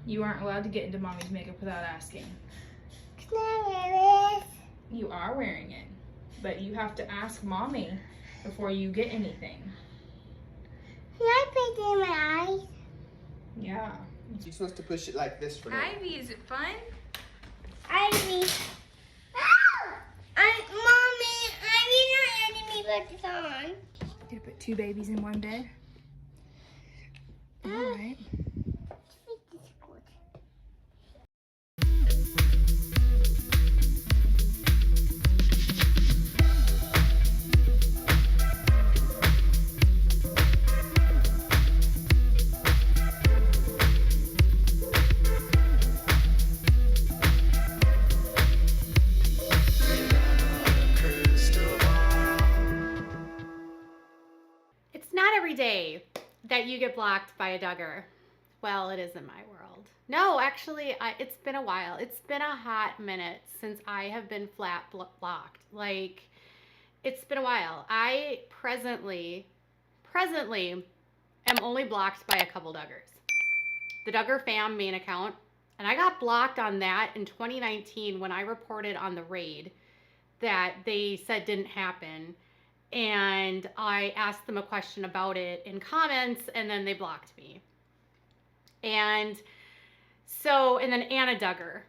You aren't allowed to get into mommy's makeup without asking. Can I wear this? You are wearing it, but you have to ask mommy before you get anything. Can I put it in my eyes? Yeah. You're supposed to push it like this for now. Ivy, is it fun? Ivy. Oh! Mommy, Ivy's not letting me put this on. Gonna put two babies in one bed. All right. It's not every day that you get blocked by a Duggar. Well, it is in my world. No, actually, it's been a while. It's been a hot minute since I have been flat blocked. Like, it's been a while. I presently am only blocked by a couple Duggars. The Duggar fam main account, and I got blocked on that in 2019 when I reported on the raid that they said didn't happen. And I asked them a question about it in comments, and then they blocked me. And so, and then Anna Duggar,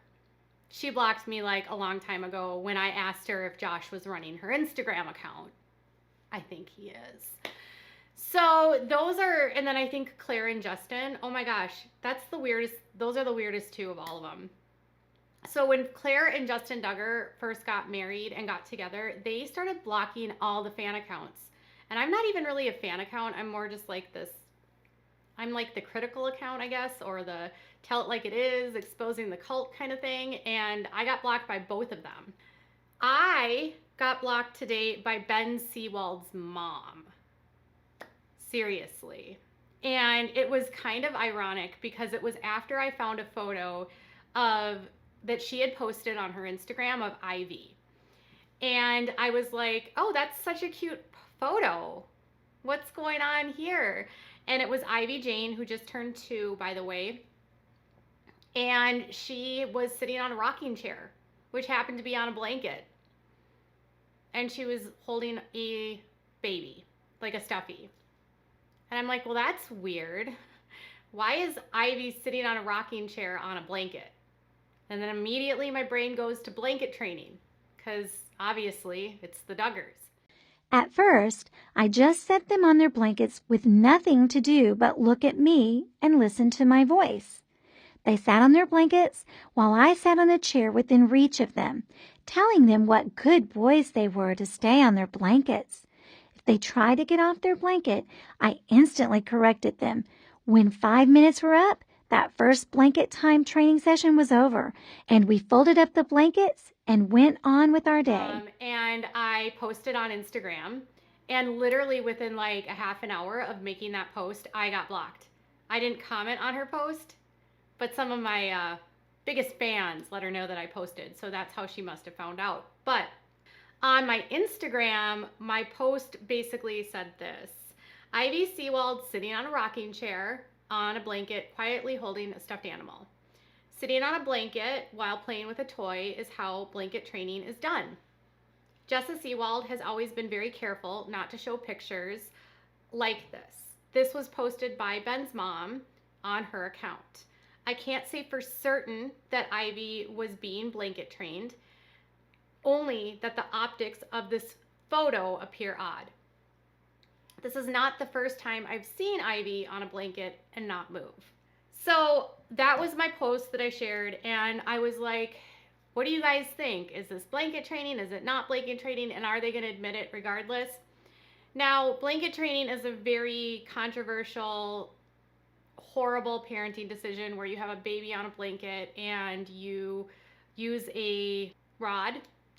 she blocked me like a long time ago when I asked her if Josh was running her Instagram account. I think he is. So those are, and then I think Claire and Justin, oh my gosh, that's the weirdest, those are the weirdest two of all of them. So when Claire and Justin Duggar first got married and got together, they started blocking all the fan accounts. And I'm not even really a fan account. I'm more just like this, I'm like the critical account, I guess, or the tell it like it is, exposing the cult kind of thing. And I got blocked by both of them. I got blocked today by Ben Seewald's mom. Seriously. And it was kind of ironic because it was after I found a photo of that she had posted on her Instagram of Ivy. And I was like, oh, that's such a cute photo. What's going on here? And it was Ivy Jane, who just turned 2, by the way. And she was sitting on a rocking chair, which happened to be on a blanket. And she was holding a baby, like a stuffy. And I'm like, well, that's weird. Why is Ivy sitting on a rocking chair on a blanket? And then immediately my brain goes to blanket training, because obviously it's the Duggars. At first, I just set them on their blankets with nothing to do but look at me and listen to my voice. They sat on their blankets while I sat on a chair within reach of them, telling them what good boys they were to stay on their blankets. If they tried to get off their blanket, I instantly corrected them. When 5 minutes were up, that first blanket time training session was over, and we folded up the blankets and went on with our day. And I posted on Instagram, and literally within like a half an hour of making that post, I got blocked. I didn't comment on her post, but some of my biggest fans let her know that I posted, so that's how she must have found out. But on my Instagram, my post basically said this: Ivy Seewald sitting on a rocking chair on a blanket, quietly holding a stuffed animal. Sitting on a blanket while playing with a toy is how blanket training is done. Jessa Seewald has always been very careful not to show pictures like this. This was posted by Ben's mom on her account. I can't say for certain that Ivy was being blanket trained, only that the optics of this photo appear odd. This is not the first time I've seen Ivy on a blanket and not move. So that was my post that I shared, and I was like, what do you guys think? Is this blanket training? Is it not blanket training? And are they going to admit it regardless? Now, blanket training is a very controversial, horrible parenting decision where you have a baby on a blanket and you use a rod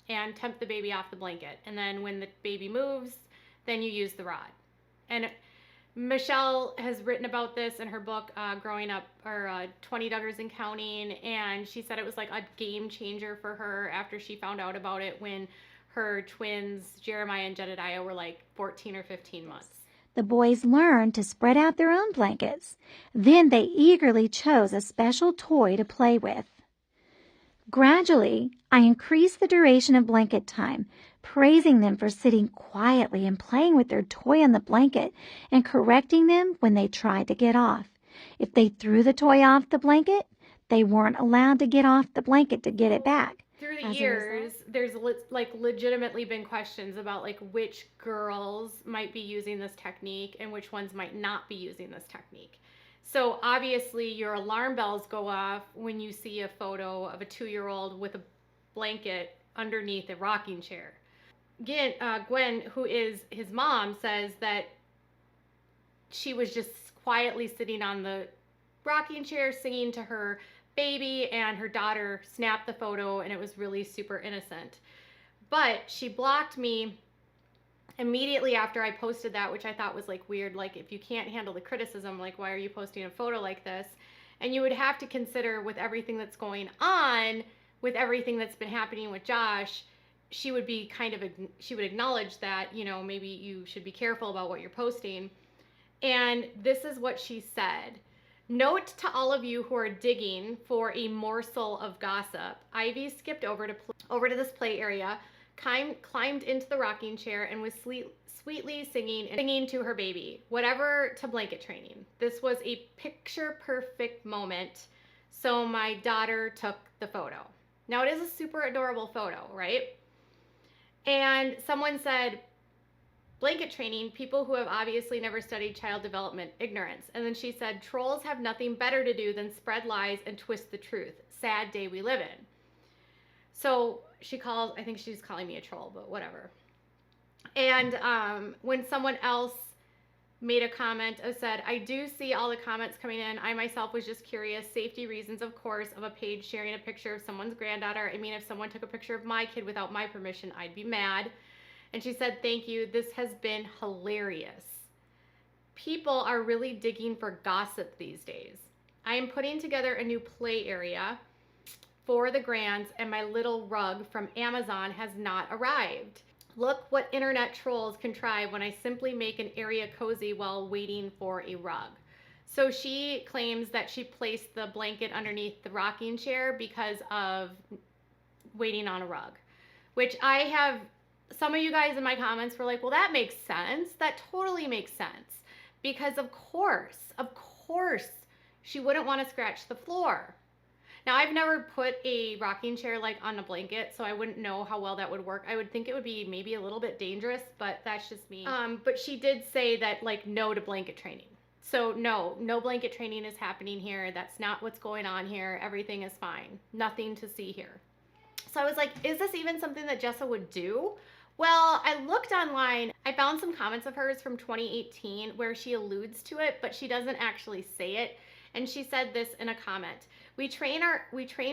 and tempt the baby off the blanket. And then when the baby moves, then you use the rod. And Michelle has written about this in her book, Growing Up, or 20 Duggars and Counting, and she said it was like a game changer for her after she found out about it when her twins, Jeremiah and Jedediah, were like 14 or 15 months. The boys learned to spread out their own blankets. Then they eagerly chose a special toy to play with. Gradually, I increased the duration of blanket time, praising them for sitting quietly and playing with their toy on the blanket and correcting them when they tried to get off. If they threw the toy off the blanket, they weren't allowed to get off the blanket to get it back. Through the years, there's like legitimately been questions about like which girls might be using this technique and which ones might not be using this technique. So obviously your alarm bells go off when you see a photo of a 2-year-old with a blanket underneath a rocking chair. Gwen, who is his mom, says that she was just quietly sitting on the rocking chair singing to her baby, and her daughter snapped the photo and it was really super innocent. But she blocked me immediately after I posted that, which I thought was like weird. Like, if you can't handle the criticism, like, why are you posting a photo like this? And you would have to consider, with everything that's going on, with everything that's been happening with Josh, she would acknowledge that, you know, maybe you should be careful about what you're posting. And this is what she said. Note to all of you who are digging for a morsel of gossip. Ivy skipped over to this play area, climbed into the rocking chair, and was sweetly singing to her baby, whatever to blanket training. This was a picture-perfect moment, so my daughter took the photo. Now, it is a super adorable photo, right? And someone said, blanket training, people who have obviously never studied child development, ignorance. And then she said, trolls have nothing better to do than spread lies and twist the truth. Sad day we live in. So I think she's calling me a troll, but whatever. And when someone else made a comment, said, I do see all the comments coming in. I myself was just curious. Safety reasons, of course, of a page sharing a picture of someone's granddaughter. I mean, if someone took a picture of my kid without my permission, I'd be mad. And she said, thank you. This has been hilarious. People are really digging for gossip these days. I am putting together a new play area for the grands, and my little rug from Amazon has not arrived. Look what internet trolls contrive when I simply make an area cozy while waiting for a rug. So she claims that she placed the blanket underneath the rocking chair because of waiting on a rug, which some of you guys in my comments were like, well, that makes sense. That totally makes sense. Because of course, she wouldn't want to scratch the floor. Now, I've never put a rocking chair like on a blanket, so I wouldn't know how well that would work. I would think it would be maybe a little bit dangerous, but that's just me. But she did say that, like, no to blanket training. So no blanket training is happening here. That's not what's going on here. Everything is fine. Nothing to see here. So I was like, is this even something that Jessa would do? Well, I looked online. I found some comments of hers from 2018 where she alludes to it, but she doesn't actually say it. And she said this in a comment. We train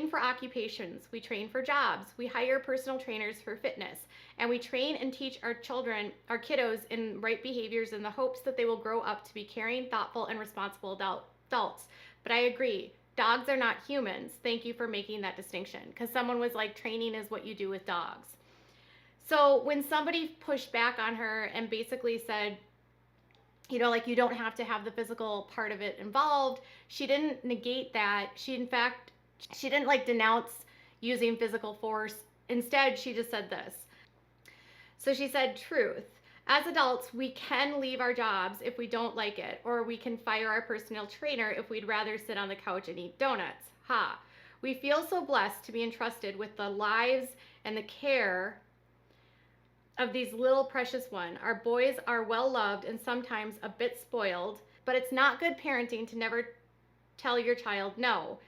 for occupations, we train for jobs, we hire personal trainers for fitness, and we train and teach our kiddos in right behaviors in the hopes that they will grow up to be caring, thoughtful, and responsible adults. But I agree, dogs are not humans. Thank you for making that distinction, because someone was like, training is what you do with dogs. So when somebody pushed back on her and basically said, you know, like, you don't have to have the physical part of it involved, she didn't negate that. She didn't like denounce using physical force. Instead, she just said this. So she said, truth. As adults, we can leave our jobs if we don't like it, or we can fire our personal trainer if we'd rather sit on the couch and eat donuts. Ha. We feel so blessed to be entrusted with the lives and the care of these little precious ones. Our boys are well loved and sometimes a bit spoiled, but it's not good parenting to never tell your child no.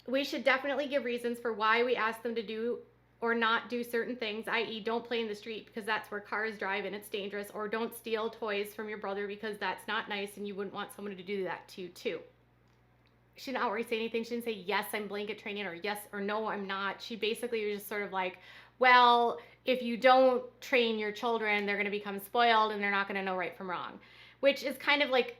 We should definitely give reasons for why we ask them to do or not do certain things, i.e. don't play in the street because that's where cars drive and it's dangerous, or don't steal toys from your brother because that's not nice and you wouldn't want someone to do that to you too. She didn't outright say anything. She didn't say, yes, I'm blanket training, or yes, or no, I'm not. She basically was just sort of like, well, if you don't train your children, they're going to become spoiled and they're not going to know right from wrong, which is kind of like,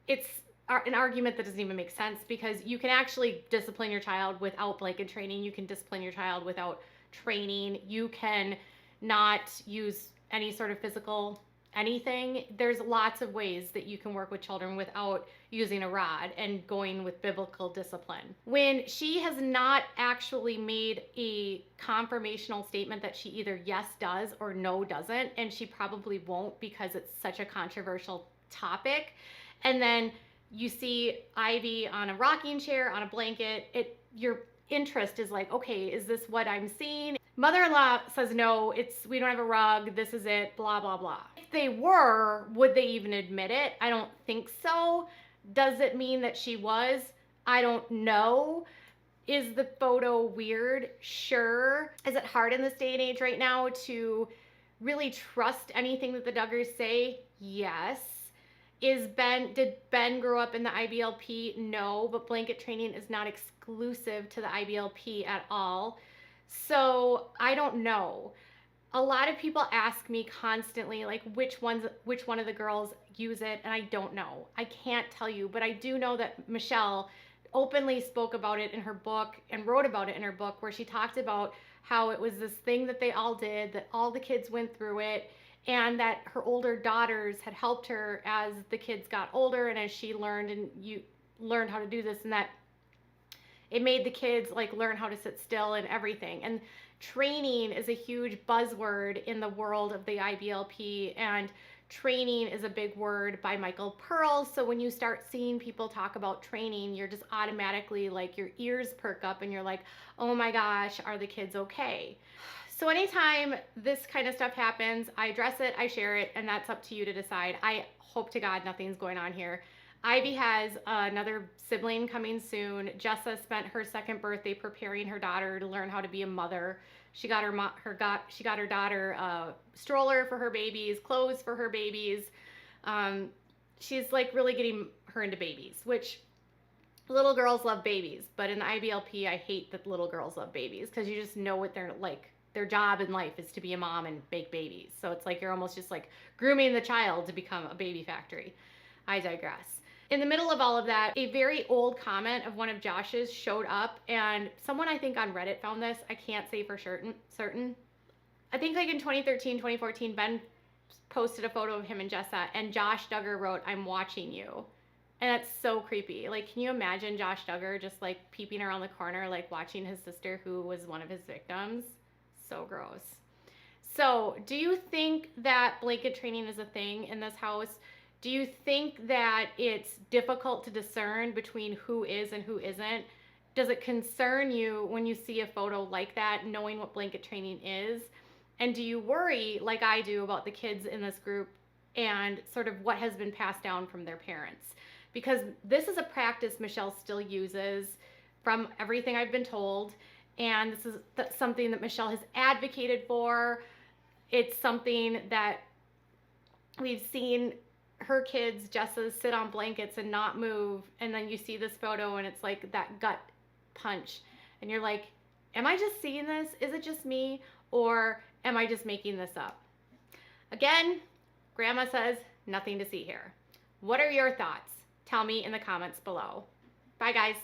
it's an argument that doesn't even make sense, because you can actually discipline your child without blanket training. You can discipline your child without training. You can not use any sort of physical anything, there's lots of ways that you can work with children without using a rod and going with biblical discipline. When she has not actually made a confirmational statement that she either yes does or no doesn't, and she probably won't because it's such a controversial topic, and then you see Ivy on a rocking chair, on a blanket, your interest is like, okay, is this what I'm seeing? Mother-in-law says no, we don't have a rug, this is it, blah, blah, blah. If they were, would they even admit it? I don't think so. Does it mean that she was? I don't know. Is the photo weird? Sure. Is it hard in this day and age right now to really trust anything that the Duggars say? Yes. Did Ben grow up in the IBLP? No, but blanket training is not exclusive to the IBLP at all. So I don't know. A lot of people ask me constantly, like, which one of the girls use it, and I don't know. I can't tell you, but I do know that Michelle openly spoke about it in her book and wrote about it in her book, where she talked about how it was this thing that they all did, that all the kids went through it, and that her older daughters had helped her as the kids got older and as she learned and you learned how to do this, and that it made the kids like learn how to sit still and everything. And training is a huge buzzword in the world of the IBLP, and training is a big word by Michael Pearl. So when you start seeing people talk about training, you're just automatically like, your ears perk up and you're like, oh my gosh, are the kids okay? So anytime this kind of stuff happens, I address it, I share it, and that's up to you to decide. I hope to God nothing's going on here. Ivy has another sibling coming soon. Jessa spent her second birthday preparing her daughter to learn how to be a mother. She got her daughter a stroller for her babies, clothes for her babies. She's like really getting her into babies, which little girls love babies, but in the IBLP, I hate that little girls love babies because you just know what they're like. Their job in life is to be a mom and make babies. So it's like you're almost just like grooming the child to become a baby factory. I digress. In the middle of all of that, a very old comment of one of Josh's showed up, and someone I think on Reddit found this. I can't say for certain. I think like in 2013, 2014, Ben posted a photo of him and Jessa, and Josh Duggar wrote, "I'm watching you." And that's so creepy. Like, can you imagine Josh Duggar just like peeping around the corner, like watching his sister who was one of his victims? So gross. So, do you think that blanket training is a thing in this house? Do you think that it's difficult to discern between who is and who isn't? Does it concern you when you see a photo like that, knowing what blanket training is? And do you worry, like I do, about the kids in this group and sort of what has been passed down from their parents? Because this is a practice Michelle still uses from everything I've been told. And this is something that Michelle has advocated for. It's something that we've seen her kids, Jessa, sit on blankets and not move. And then you see this photo and it's like that gut punch. And you're like, am I just seeing this? Is it just me? Or am I just making this up? Again, Grandma says nothing to see here. What are your thoughts? Tell me in the comments below. Bye, guys.